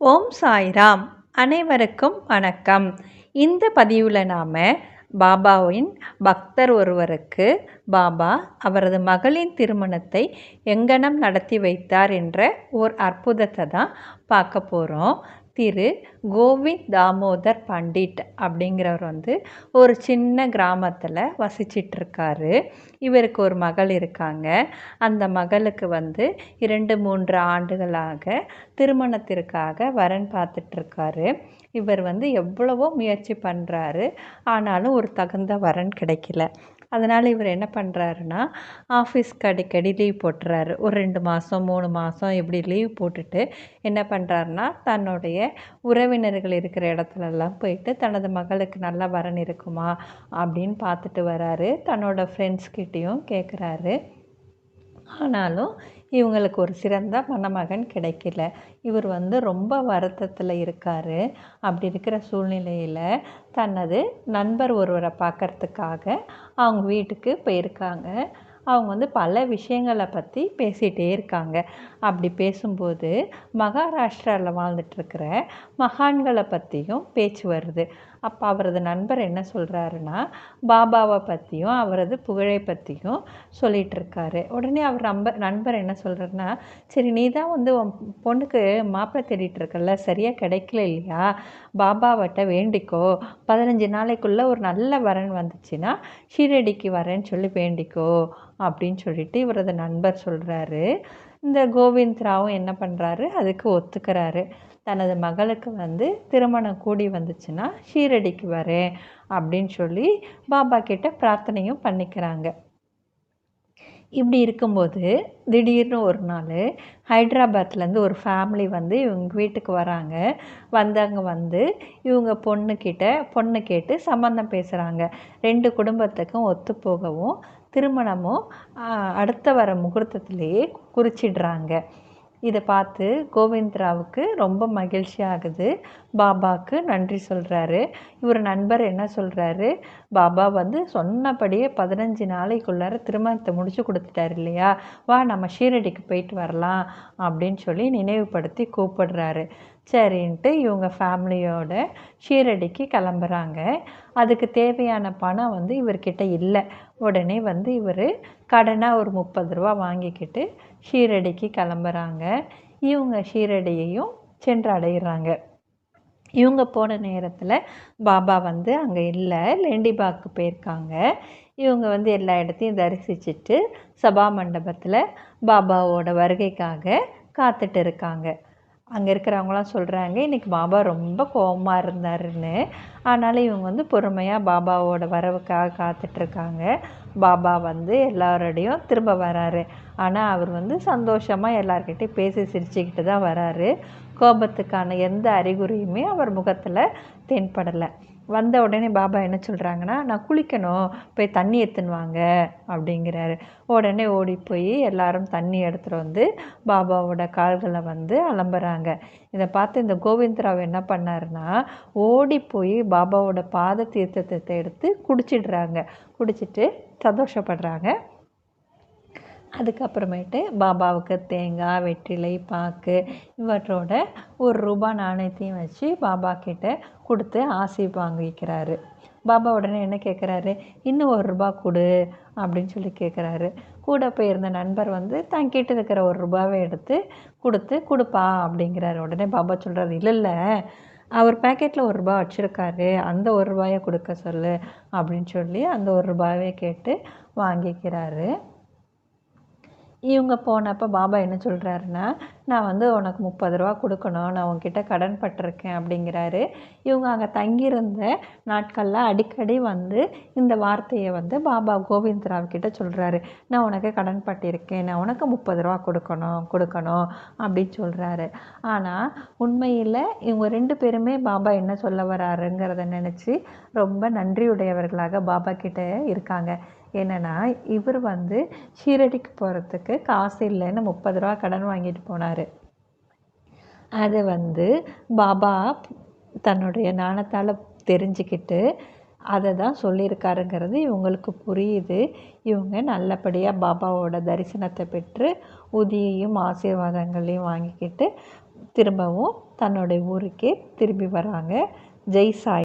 ஓம் சாய்ராம். அனைவருக்கும் வணக்கம். இந்த பதிவில் நாம் பாபாவின் பக்தர் ஒருவருக்கு பாபா அவரது மகளின் திருமணத்தை எங்கனம் நடத்தி வைத்தார் என்ற ஓர் அற்புதத்தை தான் பார்க்க போகிறோம். திரு கோவிந்த் தாமோதர் பண்டிட் அப்படிங்கிறவர் ஒரு சின்ன கிராமத்தில் வசிச்சிட்ருக்காரு. இவருக்கு ஒரு மகள் இருக்காங்க. அந்த மகளுக்கு 2-3 ஆண்டுகளாக திருமணத்திற்காக வரன் பார்த்துட்ருக்காரு. இவர் எவ்வளவோ முயற்சி பண்ணுறாரு. ஆனாலும் ஒரு தகுந்த வரன் கிடைக்கல. அதனால் இவர் என்ன பண்ணுறாருன்னா, ஆஃபீஸ்க்கு அடிக்கடி லீவ் போட்டுறாரு. ஒரு 2 மாதம் 3 மாதம் இப்படி லீவ் போட்டுட்டு என்ன பண்ணுறாருன்னா, தன்னுடைய உறவினர்கள் இருக்கிற இடத்துலலாம் போயிட்டு தனது மகளுக்கு நல்ல வரன் இருக்குமா அப்படின்னு பார்த்துட்டு வராரு. தன்னோட ஃப்ரெண்ட்ஸ்கிட்டேயும் கேட்குறாரு. ஆனாலும் இவங்களுக்கு ஒரு சிறந்த மணமகன் கிடைக்கல. இவர் ரொம்ப வருத்தத்தில் இருக்கார். அப்படி இருக்கிற சூழ்நிலையில் தனது நண்பர் ஒருவரை பார்க்கறதுக்காக அவங்க வீட்டுக்கு போயிருக்காங்க. அவங்க பல விஷயங்களை பற்றி பேசிகிட்டே இருக்காங்க. அப்படி பேசும்போது மகாராஷ்டிராவில் வாழ்ந்துட்டுருக்கிற மகான்களை பற்றியும் பேச்சு வருது. அப்போ அவரது நண்பர் என்ன சொல்கிறாருன்னா, பாபாவை பற்றியும் அவரது புகழை பற்றியும் சொல்லிகிட்ருக்காரு. உடனே அவர் நண்பர் என்ன சொல்கிறாருன்னா, சரி நீ தான் உன் பொண்ணுக்கு மாப்பிள்ளை தேடிட்டுருக்கல, சரியாக கிடைக்கல இல்லையா, பாபாவட்ட வேண்டிக்கோ, 15 நாளைக்குள்ளே ஒரு நல்ல வரன் வந்துச்சுன்னா ஷீரடிக்கு வரேன்னு சொல்லி வேண்டிக்கோ அப்படின்னு சொல்லிட்டு இவரது நண்பர் சொல்கிறாரு. இந்த கோவிந்த்ராவும் என்ன பண்ணுறாரு, அதுக்கு ஒத்துக்கிறாரு. தனது மகளுக்கு திருமணம் கூடி வந்துச்சுன்னா ஷீரடிக்கு வரேன் அப்படின்னு சொல்லி பாபா கிட்ட பிரார்த்தனையும் பண்ணிக்கிறாங்க. இப்படி இருக்கும்போது திடீர்னு ஒரு நாள் ஹைதராபாத்லேருந்து ஒரு ஃபேமிலி இவங்க வீட்டுக்கு வராங்க. வந்தவங்க இவங்க பொண்ணு கேட்டு சம்மந்தம் பேசுகிறாங்க. 2 குடும்பத்துக்கும் ஒத்து போகவும் திருமணமும் அடுத்த வர முகூர்த்தத்திலேயே குறிச்சிடுறாங்க. இதை பார்த்து கோவிந்த்ராவுக்கு ரொம்ப மகிழ்ச்சி ஆகுது. பாபாவுக்கு நன்றி சொல்கிறாரு. இவர் நண்பர் என்ன சொல்கிறாரு, பாபா சொன்னபடியே 15 நாளைக்குள்ளார திருமணத்தை முடிச்சு கொடுத்துட்டார் இல்லையா, வா நம்ம ஷீரடிக்கு போயிட்டு வரலாம் அப்படின்னு சொல்லி நினைவுபடுத்தி கூப்பிடுறாரு. சரின்ட்டு இவங்க ஃபேமிலியோட ஷீரடிக்கு கிளம்புறாங்க. அதுக்கு தேவையான பணம் இவர்கிட்ட இல்லை. உடனே இவர் கடனாக ஒரு 30 ரூபா வாங்கிக்கிட்டு ஷீரடிக்கு கிளம்புறாங்க. இவங்க ஷீரடியையும் சென்று அடைகிறாங்க. இவங்க போன நேரத்தில் பாபா அங்கே இல்லை, லெண்டிபாக்கு போயிருக்காங்க. இவங்க எல்லா இடத்தையும் தரிசிச்சுட்டு சபா மண்டபத்தில் பாபாவோட வருகைக்காக காத்துட்டு இருக்காங்க. அங்கே இருக்கிறவங்களாம் சொல்கிறாங்க, இன்றைக்கி பாபா ரொம்ப கோபமாக இருந்தாருன்னு. ஆனாலும் இவங்க பொறுமையாக பாபாவோட வரவுக்காக காத்துட்ருக்காங்க. பாபா எல்லாரோடையும் திரும்ப வராரு. ஆனால் அவர் சந்தோஷமாக எல்லார்கிட்டையும் பேசி சிரிச்சுக்கிட்டு தான் வராரு. கோபத்துக்கான எந்த அறிகுறியுமே அவர் முகத்தில் தென்படலை. வந்த உடனே பாபா என்ன சொல்கிறாங்கன்னா, நான் குளிக்கணும், போய் தண்ணி எடுத்துன்னு வாங்க அப்படிங்கிறாரு. உடனே ஓடி போய் எல்லாரும் தண்ணி எடுத்துகிட்டு பாபாவோட கால்களை அலம்புறாங்க. இதை பார்த்து இந்த கோவிந்த்ராவ் என்ன பண்ணாருன்னா, ஓடி போய் பாபாவோட பாத தீர்த்தத்தை எடுத்து குடிச்சிட்டு சந்தோஷப்படுறாங்க. அதுக்கப்புறமேட்டு பாபாவுக்கு தேங்காய், வெற்றிலை, பாக்கு இவற்றோட ₹1 நாணயத்தையும் வச்சு பாபா கிட்ட கொடுத்து ஆசி வாங்கிக்கிறாரு. பாபா உடனே என்ன கேட்குறாரு, இன்னும் ₹1 கொடு அப்படின்னு சொல்லி கேட்குறாரு. கூட போயிருந்த நண்பர் தங்கிட்ட இருக்கிற ₹1 எடுத்து கொடுப்பா அப்படிங்கிறாரு. உடனே பாபா சொல்கிறாரு, இல்லை அவர் பேக்கெட்டில் ₹1 வச்சுருக்காரு, அந்த ₹1 கொடுக்க சொல்லு அப்படின்னு சொல்லி அந்த ₹1 கேட்டு வாங்கிக்கிறாரு. இவங்க போனப்போ பாபா என்ன சொல்கிறாருன்னா, நான் உனக்கு ₹30 கொடுக்கணும், நான் உன்கிட்ட கடன் பட்டிருக்கேன் அப்படிங்கிறாரு. இவங்க அங்கே தங்கியிருந்த நாட்களில் அடிக்கடி இந்த வார்த்தையை பாபா கோவிந்த்ராவ் கிட்ட சொல்கிறாரு, நான் உனக்கு கடன் பட்டிருக்கேன், நான் உனக்கு ₹30 கொடுக்கணும் அப்படின்னு சொல்கிறாரு. ஆனால் உண்மையில் இவங்க 2 பேருமே பாபா என்ன சொல்ல வராருங்கிறத நினச்சி ரொம்ப நன்றியுடையவர்களாக பாபா கிட்ட இருக்காங்க. என்னென்னா, இவர் ஷீரடிக்கு போகிறதுக்கு காசு இல்லைன்னு ₹30 கடன் வாங்கிட்டு போனார். அதை பாபா தன்னுடைய ஞானத்தால் தெரிஞ்சுக்கிட்டு அதை தான் சொல்லியிருக்காருங்கிறது இவங்களுக்கு புரியுது. இவங்க நல்லபடியாக பாபாவோட தரிசனத்தை பெற்று உதியையும் ஆசீர்வாதங்களையும் வாங்கிக்கிட்டு திரும்பவும் தன்னுடைய ஊருக்கே திரும்பி வராங்க. ஜெய் சாய்.